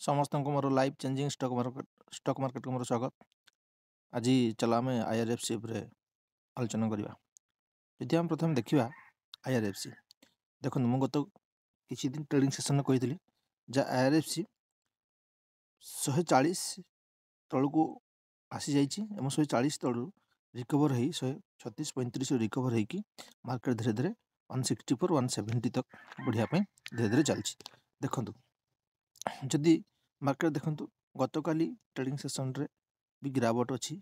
समस्त को more life changing stock market को मोर स्वागत। आज चलो आम IRFC आलोचना करवा। यदि आम प्रथम देखा IRFC देखो मुझे गत किसी दिन ट्रेडिंग सेशन कही जहाँ IRFC 140 तलू को आसी जाइए 140 तलू रिकवर हो 136-35 रिकवर होगी मार्केट धीरे धीरे 164-170 तक बढ़ियापी धीरे धीरे चलती। देखो जदि मार्केट देखु गत काली ट्रेडिंग सेशन रे भी गिरावट अच्छी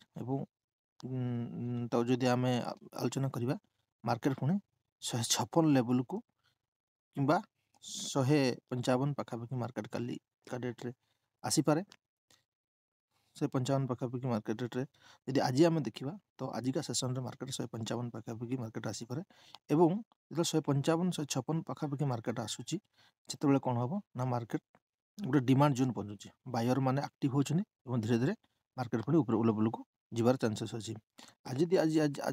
तो जदि आम आलोचना करवा मार्केट पुणी 156 लेवल को किंबा 155 पाखापाखि मार्केट काली का डेट्रे आसीपे 155 पाखापाखि मार्केट रेट्रे यदि आज आम देखा तो आज का सेसन रे मार्केट 155 पाखापाखि मार्केट आसीपे एवं जो 155-156 पाखापाखि मार्केट आसूची से कौन हम ना मार्केट गोटे डिमांड जोन पहुँचे बायर मैंने आक्टिव होती धीरे धीरे मार्केट पुणी ऊपर लेवल को जीवार चांसेस अच्छी। आज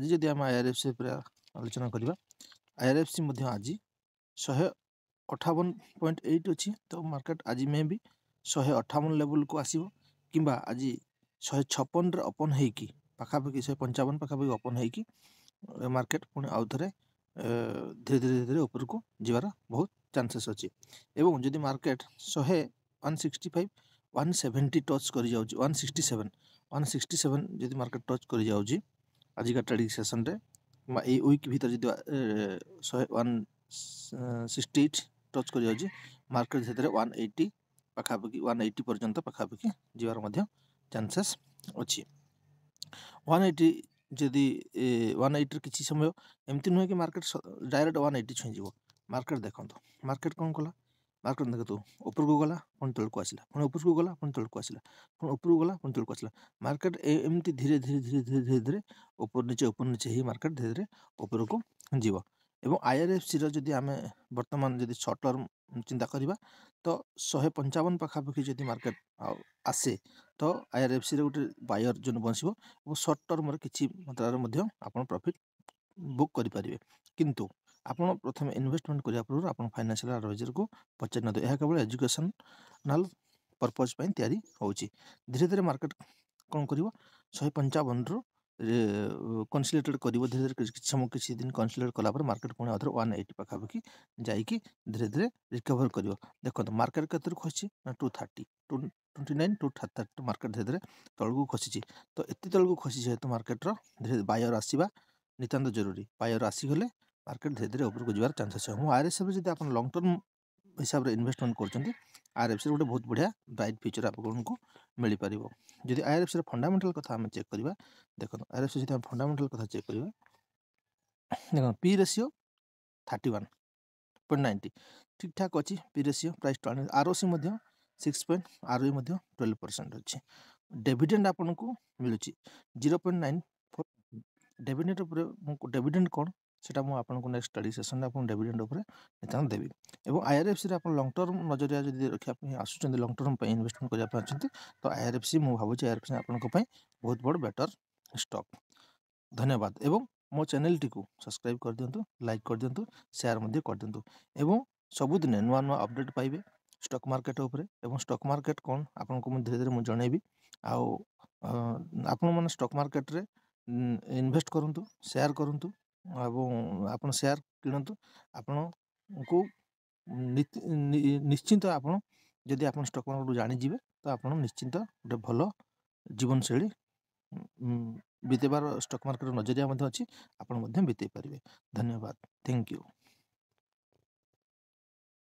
जदि आम IRFC आलोचना करवा IRFC आज 158.8 अच्छी तो मार्केट आज में भी 158 लेवल को आसो कि आज 156 ओपन होगी पाखापाखि 155 पाखापाखि ओपन होगी मार्केट पुणी आउ थे धीरे धीरे धीरे ऊपर को जीवार बहुत चांसेस अच्छी। एवं जदि मार्केट 165-170 टच कर 167 जदि मार्केट टच कर आज का ट्रेडिंग सेशन रे वीक भीतर जदि 168 टच कर मार्केट धीरे 180 पाखापाखि 180 पर्यंत पाखापाखि जीवार चांसेस अच्छी। 180 जदि 180 किसी समय एमती नुहे कि मार्केट डायरेक्ट 180 छुईज मार्केट देखो मार्केट कौन कला मार्केट देखो ऊपर को गला पुणी तल को आसला पुणी ऊपर को गला पुणी तल को आसला पुणी ऊपर को गला पुणी तल को आसला मार्केट एमती धीरे धीरे धीरे धीरे धीरे धीरे ऊपर नीचे ही मार्केट धीरे धीरे ऊपर को जीव। एवं IRFC जदि आम बर्तमान जदि शॉर्ट टर्म चिंता करवा तो 155 पाखापाखि जदि मार्केट आसे तो IRFC गोटे बायर जोन बसो और शॉर्ट टर्म किसी मात्रा आप प्रॉफिट बुक करें किंतु आपन प्रथम इन्वेस्टमेंट करने पूर्व आप फाइनेंशियल एडवाइजर को पचार ना यह केवल एजुकेशनल पर्पज तैयारी होची। धीरे धीरे मार्केट कौन कर 155 रु कनसिलेटेड कर धीरे धीरे किसी दिन कनसिलेट कलापर मार्केट पुणी आउे 180 पाखापाखि जाइए धीरे धीरे रिकवर कर। देखो मार्केट के खसी ना 230 229 230 मार्केट धीरे धीरे तल को खसी तो एत तल को खसी जेहेतु मार्केट धीरे बायर आसवा नितांत जरूरी बायर आसीगले मार्केट धीरे धीरे ऊपर को जीवार चांसेस है। IRFC जब आप लंग टर्म हिसाब से इन्वेस्टमेंट कर IRFC गोटे बहुत बढ़िया ब्राइट फ्यूचर आपको मिल पार। जदि IRFC फंडामेंटल कथा आम चेक करवा देखो IRFC जब फंडामेंटल कथा चेक करवा देखो P रेशियो 31.90 ठीक ठाक अच्छी P ratio price to ROC 6 ROE 12% अच्छी। डिविडेंड आपन को मिलूँ 0.94 डिविडेंड कौन से आपको नेक्स्ट स्टडी सेशन में डिविडेंड नितान देवी। और IRFC आप लंग टर्म नजरिया जब रखा आस लंग टर्म इन्वेस्टमेंट करते तो IRFC मुझे भावुँ IRFC आपंप बहुत बड़ बेटर स्टॉक। धन्यवाद एवं मो चैनल टी को सब्सक्राइब कर दिंतु लाइक कर दिंतु शेयर कर दिंतु एवं सबुदिन नुआ नुआ अपडेट पाइबे स्टॉक मार्केट उपरे एवं स्टॉक मार्केट कौन आपको धीरे धीरे मुझे जनइबी आपण मैंने स्टॉक मार्केट रे इन्वेस्ट करंतु शेयर करंतु आप शेयर किणतु आपण को निश्चिंत आपण जदि आप स्टॉक मार्केट जानीजे तो आप निश्चिंत गोटे भल जीवन शैली बीतेबार स्टॉक मार्केट नजरिया अच्छी आप बीते पारे। धन्यवाद थैंक यू।